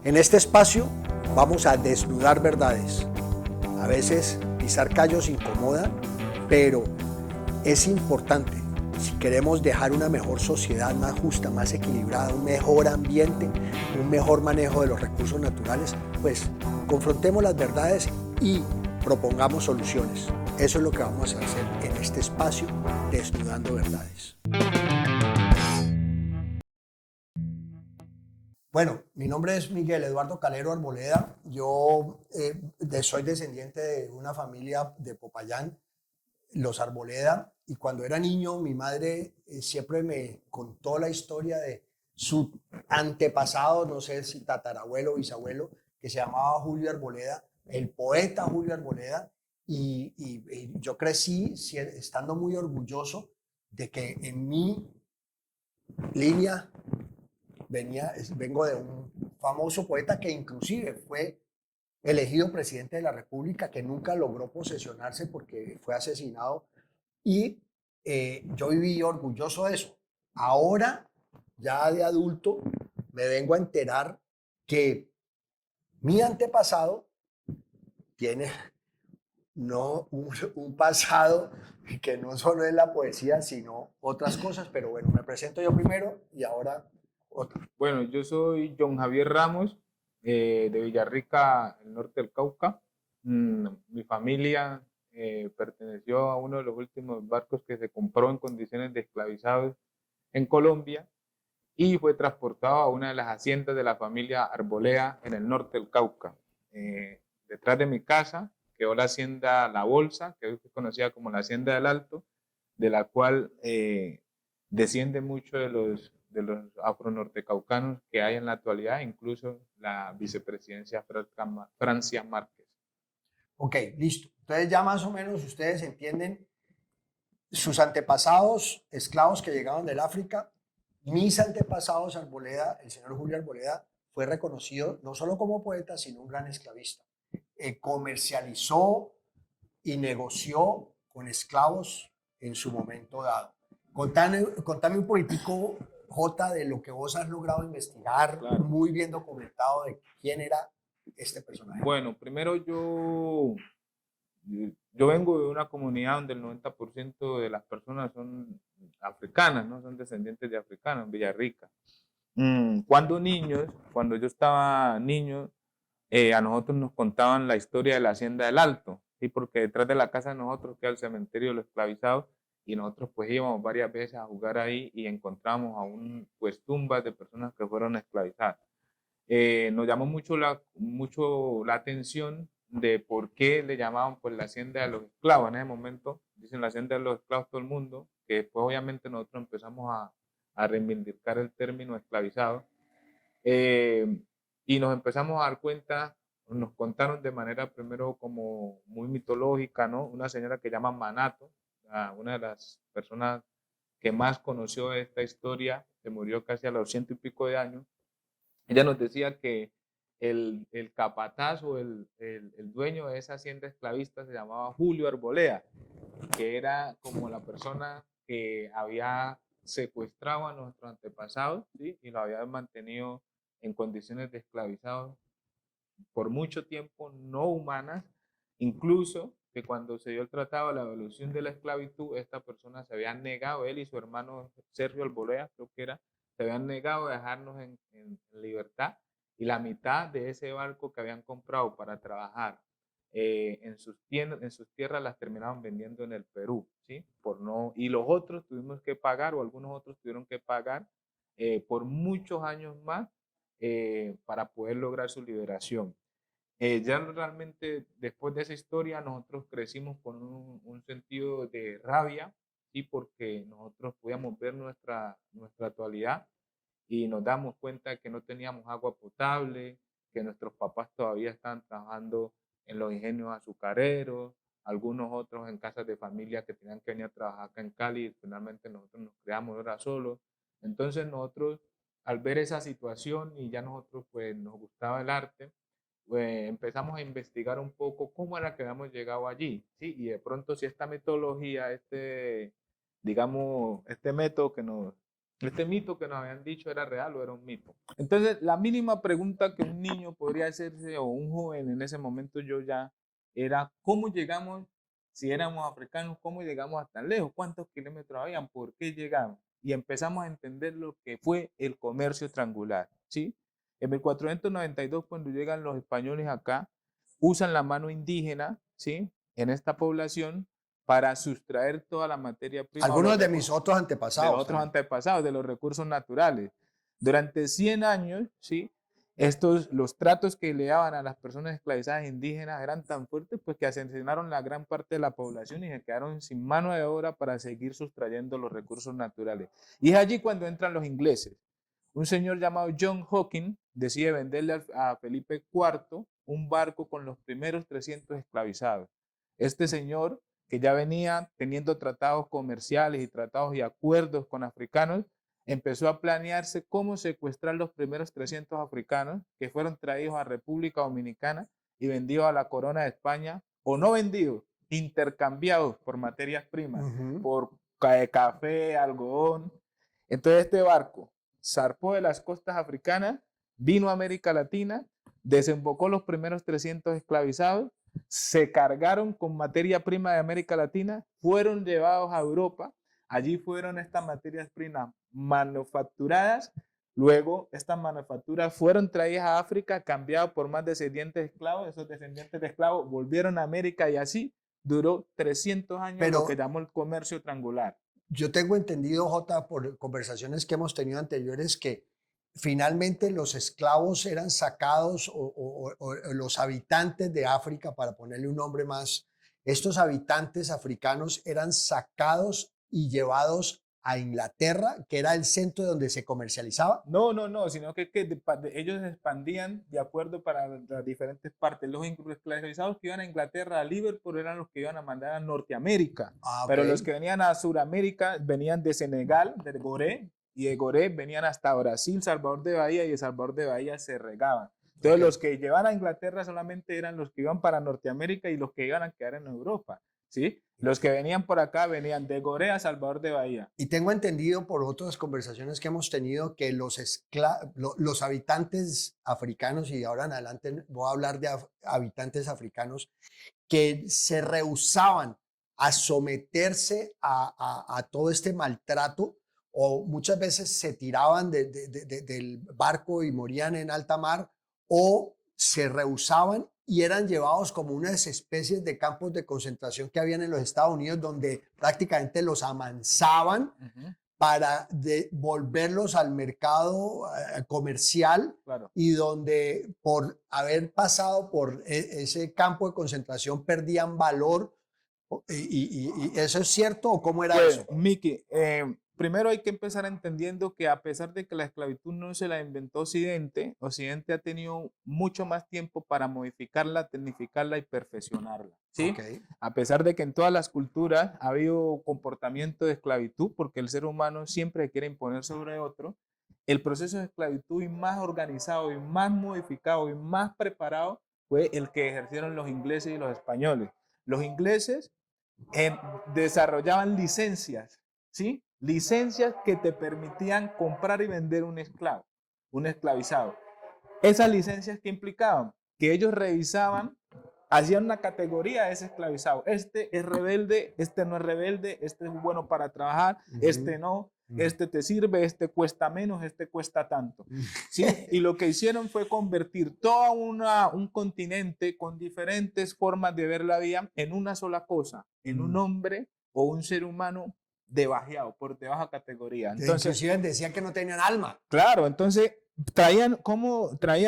En este espacio vamos a desnudar verdades. A veces pisar callos incomoda, pero es importante. Si queremos dejar una mejor sociedad, más justa, más equilibrada, un mejor ambiente, un mejor manejo de los recursos naturales, pues confrontemos las verdades y propongamos soluciones. Eso es lo que vamos a hacer en este espacio, Desnudando Verdades. Bueno, mi nombre es Miguel Eduardo Calero Arboleda. Yo soy descendiente de una familia de Popayán, los Arboleda, y cuando era niño mi madre siempre me contó la historia de su antepasado, no sé si tatarabuelo o bisabuelo, que se llamaba Julio Arboleda, el poeta Julio Arboleda, y yo crecí estando muy orgulloso de que en mi línea vengo de un famoso poeta que inclusive fue elegido presidente de la República, que nunca logró posesionarse porque fue asesinado, y yo viví orgulloso de eso. Ahora, ya de adulto, me vengo a enterar que mi antepasado tiene no un pasado que no solo es la poesía, sino otras cosas, pero bueno, me presento yo primero y ahora otro. Bueno, yo soy John Javier Ramos, de Villarrica, el norte del Cauca. Mi familia perteneció a uno de los últimos barcos que se compró en condiciones de esclavizados en Colombia y fue transportado a una de las haciendas de la familia Arboleda en el norte del Cauca. Detrás de mi casa quedó la hacienda La Bolsa, que hoy es conocida como la Hacienda del Alto, de la cual desciende mucho de los afronortecaucanos que hay en la actualidad, incluso la vicepresidencia Francia Márquez. Ok, listo. Entonces ya más o menos ustedes entienden sus antepasados esclavos que llegaron del África. Mis antepasados Arboleda, el señor Julio Arboleda, fue reconocido no solo como poeta, sino un gran esclavista. Comercializó y negoció con esclavos en su momento dado. Contame un político, J, de lo que vos has logrado investigar, claro, muy bien documentado de quién era este personaje. Bueno, primero yo vengo de una comunidad donde el 90% de las personas son africanas, ¿no? Son descendientes de africanos, en Villarrica. Cuando yo estaba niño, a nosotros nos contaban la historia de la Hacienda del Alto, ¿sí? Porque detrás de la casa de nosotros queda el cementerio de los esclavizados y nosotros pues íbamos varias veces a jugar ahí y encontramos aún pues tumbas de personas que fueron esclavizadas. Nos llamó mucho la atención de por qué le llamaban pues la hacienda de los esclavos. En ese momento dicen la hacienda de los esclavos todo el mundo, que después obviamente nosotros empezamos a reivindicar el término esclavizado. Y nos empezamos a dar cuenta, nos contaron de manera primero como muy mitológica, ¿no? Una señora que llama Manato, una de las personas que más conoció esta historia, que murió casi a los 100 y pico de años. Ella nos decía que el capataz o el dueño de esa hacienda esclavista se llamaba Julio Arboleda, que era como la persona que había secuestrado a nuestros antepasados, ¿sí? Y lo había mantenido en condiciones de esclavizados por mucho tiempo, no humanas, incluso que cuando se dio el tratado de la abolición de la esclavitud, esta persona se había negado, él y su hermano Sergio Arboleda, creo que era, se habían negado a dejarnos en libertad, y la mitad de ese barco que habían comprado para trabajar en sus tierras las terminaban vendiendo en el Perú, ¿sí? Y los otros tuvimos que pagar, o algunos otros tuvieron que pagar por muchos años más para poder lograr su liberación. Ya realmente después de esa historia nosotros crecimos con un sentido de rabia, ¿sí? Porque nosotros podíamos ver nuestra actualidad y nos damos cuenta que no teníamos agua potable, que nuestros papás todavía estaban trabajando en los ingenios azucareros, algunos otros en casas de familia que tenían que venir a trabajar acá en Cali, y finalmente nosotros nos creamos ahora solos. Entonces nosotros, al ver esa situación y ya nosotros pues nos gustaba el arte, pues empezamos a investigar un poco cómo era que habíamos llegado allí, ¿sí? Y de pronto si esta metodología, digamos, este método Este mito que nos habían dicho era real o era un mito. Entonces, la mínima pregunta que un niño podría hacerse o un joven en ese momento yo ya era, ¿cómo llegamos, si éramos africanos, cómo llegamos a tan lejos? ¿Cuántos kilómetros habían? ¿Por qué llegamos? Y empezamos a entender lo que fue el comercio triangular, ¿sí? En 1492, cuando llegan los españoles acá, usan la mano indígena, ¿sí? En esta población para sustraer toda la materia prima o Algunos los de mis recursos otros de los antepasados otros también. antepasados, de los recursos naturales. Durante 100 años, ¿sí? Los tratos que le daban a las personas esclavizadas indígenas eran tan fuertes pues que asesinaron la gran parte de la población y se quedaron sin mano de obra para seguir sustrayendo los recursos naturales. Y es allí cuando entran los ingleses. Un señor llamado John Hawking decide venderle a Felipe IV un barco con los primeros 300 esclavizados. Este señor, que ya venía teniendo tratados comerciales y tratados y acuerdos con africanos, empezó a planearse cómo secuestrar los primeros 300 africanos que fueron traídos a República Dominicana y vendidos a la corona de España, o no vendidos, intercambiados por materias primas, por café, algodón. Entonces este barco zarpó de las costas africanas, vino a América Latina, desembocó los primeros 300 esclavizados, se cargaron con materia prima de América Latina, fueron llevados a Europa, allí fueron estas materias primas manufacturadas, luego estas manufacturas fueron traídas a África, cambiadas por más descendientes de esclavos, esos descendientes de esclavos volvieron a América y así duró 300 años Pero lo que llamó el comercio triangular. yo tengo entendido, Jota, por conversaciones que hemos tenido anteriores, que finalmente los esclavos eran sacados o los habitantes de África, para ponerle un nombre más, estos habitantes africanos eran sacados y llevados a Inglaterra, que era el centro donde se comercializaba. No, sino que ellos se expandían de acuerdo para las diferentes partes. Los esclavizados que iban a Inglaterra, a Liverpool, eran los que iban a mandar a Norteamérica, Ah, ok. pero los que venían a Sudamérica venían de Senegal, de Goré, y de Goré venían hasta Brasil, Salvador de Bahía, y de Salvador de Bahía se regaban. Entonces, Okay. los que llevaban a Inglaterra solamente eran los que iban para Norteamérica y los que iban a quedar en Europa, ¿sí? Los que venían por acá venían de Goré a Salvador de Bahía. Y tengo entendido por otras conversaciones que hemos tenido que los habitantes africanos, y ahora en adelante voy a hablar de habitantes africanos, que se rehusaban a someterse a todo este maltrato, o muchas veces se tiraban del barco y morían en alta mar, o se rehusaban y eran llevados como unas especies de campos de concentración que habían en los Estados Unidos, donde prácticamente los amansaban para devolverlos al mercado comercial, Claro. y donde por haber pasado por ese campo de concentración perdían valor. ¿Y eso es cierto o cómo era Pues, eso? Miki, primero hay que empezar entendiendo que a pesar de que la esclavitud no se la inventó Occidente, Occidente ha tenido mucho más tiempo para modificarla, tecnificarla y perfeccionarla, ¿sí? Okay. A pesar de que en todas las culturas ha habido comportamiento de esclavitud, porque el ser humano siempre quiere imponer sobre otro, el proceso de esclavitud y más organizado y más modificado y más preparado fue el que ejercieron los ingleses y los españoles. Los ingleses desarrollaban licencias, ¿sí? Licencias que te permitían comprar y vender un esclavo, un esclavizado. Esas licencias que implicaban que ellos revisaban, hacían una categoría de ese esclavizado. Este es rebelde, este no es rebelde, este es bueno para trabajar, este no, este te sirve, este cuesta menos, este cuesta tanto. ¿Sí? Y lo que hicieron fue convertir todo un continente con diferentes formas de ver la vida en una sola cosa, en un hombre o un ser humano debajeado, por de baja categoría. Entonces, inclusive decían que no tenían alma. claro, entonces traían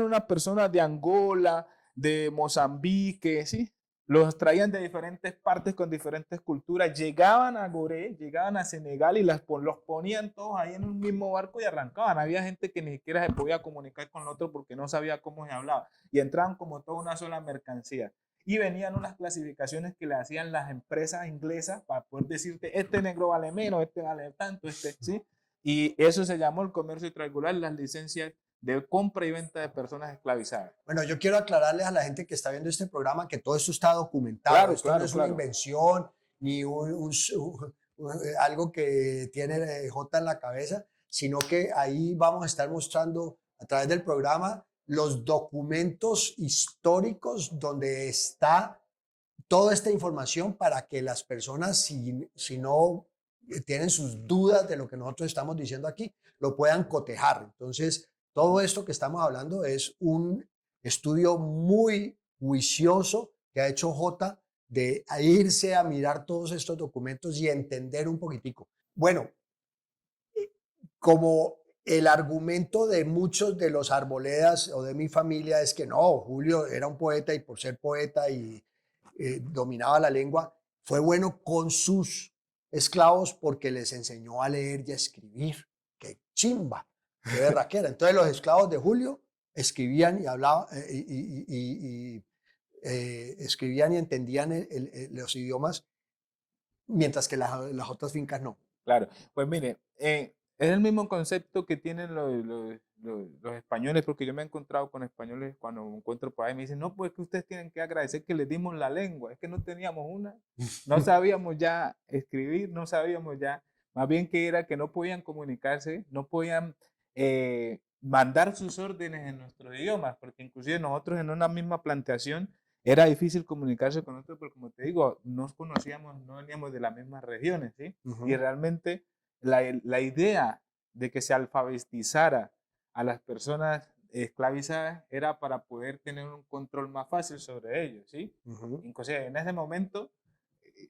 una persona de Angola, de Mozambique, ¿sí? Los traían de diferentes partes con diferentes culturas, llegaban a Goré, llegaban a Senegal y los ponían todos ahí en un mismo barco y arrancaban. Había gente que ni siquiera se podía comunicar con el otro porque no sabía cómo se hablaba y entraban como toda una sola mercancía. Y venían unas clasificaciones que le hacían las empresas inglesas para poder decirte, este negro vale menos, este vale tanto, este, ¿sí? Y eso se llamó el comercio triangular, las licencias de compra y venta de personas esclavizadas. Bueno, yo quiero aclararles a la gente que está viendo este programa que todo esto está documentado. Claro, Esto claro, no es claro. una invención ni algo que tiene J en la cabeza, sino que ahí vamos a estar mostrando a través del programa los documentos históricos donde está toda esta información para que las personas, si no tienen sus dudas de lo que nosotros estamos diciendo aquí, lo puedan cotejar. Entonces, todo esto que estamos hablando es un estudio muy juicioso que ha hecho J de irse a mirar todos estos documentos y entender un poquitico. Bueno, como el argumento de muchos de los arboledas o de mi familia es que no, Julio era un poeta y por ser poeta y dominaba la lengua, fue bueno con sus esclavos porque les enseñó a leer y a escribir. ¡Qué chimba! ¡Qué berraquera! Entonces los esclavos de Julio escribían y hablaban escribían y entendían los idiomas, mientras que las otras fincas no. Claro, pues mire, es el mismo concepto que tienen los españoles, porque yo me he encontrado con españoles cuando me encuentro por ahí, me dicen, no, pues que ustedes tienen que agradecer que les dimos la lengua, es que no teníamos una, no sabíamos ya escribir, no sabíamos ya, más bien que era que no podían comunicarse, no podían mandar sus órdenes en nuestros idiomas, porque inclusive nosotros en una misma plantación era difícil comunicarse con nosotros, porque como te digo, nos conocíamos, no veníamos de las mismas regiones, ¿sí? Y realmente la idea de que se alfabetizara a las personas esclavizadas era para poder tener un control más fácil sobre ellos, ¿sí? Inclusive en ese momento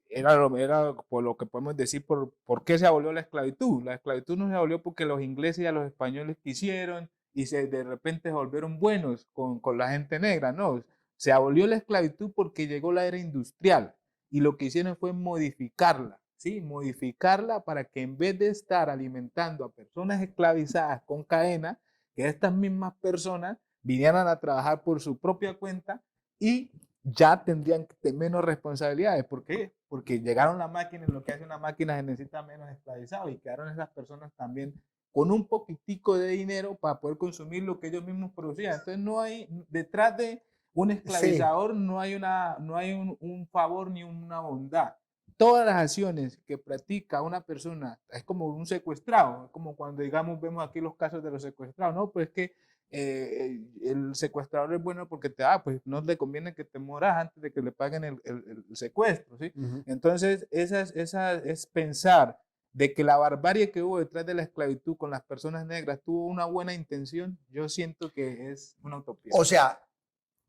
era por lo que podemos decir por qué se abolió la esclavitud. La esclavitud no se abolió porque los ingleses y a los españoles quisieron y de repente se volvieron buenos con la gente negra, no. Se abolió la esclavitud porque llegó la era industrial y lo que hicieron fue modificarla, ¿sí? Modificarla para que en vez de estar alimentando a personas esclavizadas con cadena, que estas mismas personas vinieran a trabajar por su propia cuenta y ya tendrían menos responsabilidades. ¿Por qué? Porque llegaron las máquinas, lo que hace una máquina se necesita menos esclavizados y quedaron esas personas también con un poquitico de dinero para poder consumir lo que ellos mismos producían. Entonces no hay, detrás de un esclavizador no hay un favor ni una bondad. Todas las acciones que practica una persona es como un secuestrado, es como cuando digamos vemos aquí los casos de los secuestrados, no, pues es que el secuestrador es bueno porque pues no le conviene que te mueras antes de que le paguen el secuestro, ¿sí? Entonces esa es pensar de que la barbarie que hubo detrás de la esclavitud con las personas negras tuvo una buena intención, yo siento que es una utopía. O sea,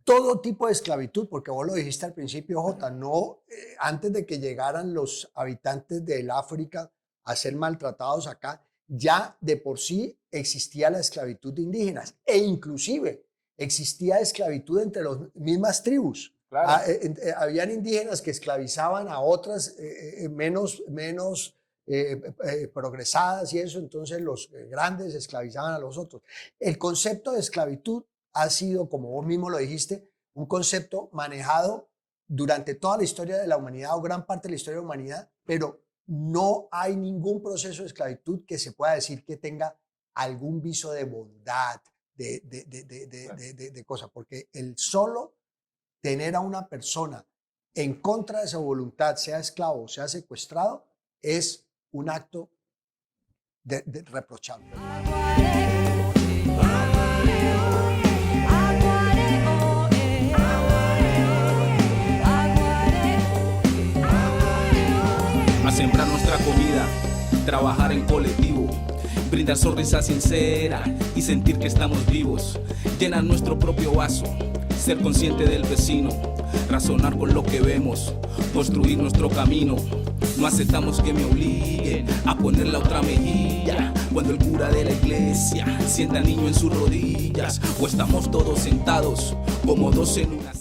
todo tipo de esclavitud, porque vos lo dijiste al principio, Jota, no, antes de que llegaran los habitantes del África a ser maltratados acá, ya de por sí existía la esclavitud de indígenas e inclusive existía esclavitud entre las mismas tribus. Claro. Habían indígenas que esclavizaban a otras menos progresadas y eso, entonces los grandes esclavizaban a los otros. El concepto de esclavitud ha sido, como vos mismo lo dijiste, un concepto manejado durante toda la historia de la humanidad o gran parte de la historia de la humanidad, pero no hay ningún proceso de esclavitud que se pueda decir que tenga algún viso de bondad, de cosas, porque el solo tener a una persona en contra de su voluntad, sea esclavo o sea secuestrado, es un acto reprochable. Sembrar nuestra comida, trabajar en colectivo, brindar sonrisa sincera y sentir que estamos vivos, llenar nuestro propio vaso, ser consciente del vecino, razonar con lo que vemos, construir nuestro camino. No aceptamos que me obliguen a poner la otra mejilla cuando el cura de la iglesia sienta al niño en sus rodillas o estamos todos sentados como dos en una